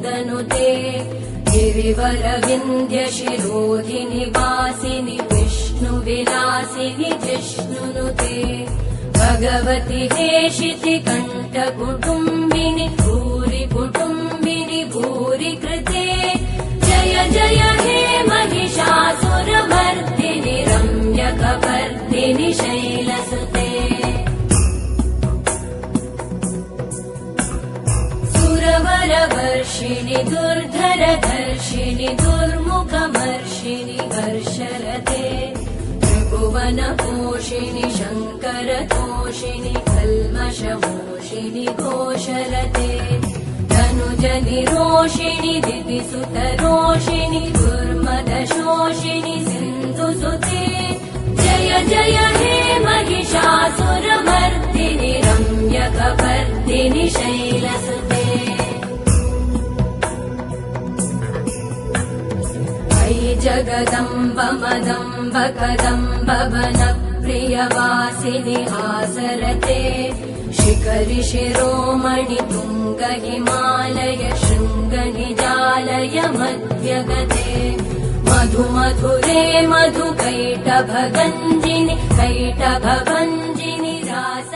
मुकुन्दनुते गिरिवरविन्द्यशिरोधिनि वासिनि विष्णुविलासिनि जिष्णुनुते भगवति हेशिति कण्ठकुटुम्बिनि भूरि कुटुम्बिनि भूरि कृते जय जय हे महिषासुरमर्दिनि रम्यकपर्दिनि शैलसुते सुरवरवर्षिणि दुर्धरधर्षिणि दुर्मुखमर्षिणि हर्षरते त्रिभुवनपोषिणि शङ्करतोषिणि कल्मषमोषिणि घोषरते धनुजनिरोषिणि दितिसुतरोषिणि दुर्मदशोषिणि सिन्धुसुते जय जय हे महिषासुरमर्दिनि रम्यकपर्दिनि शैलसुते अयि जगदम्ब मदम्ब कदम्ब वनप्रियवासिनि हासरते शिखरि शिरोमणि तुङ्ग हिमालय शृङ्ग निजालय मध्यगते मधु मधुरे मधु कैटभगञ्जिनि रास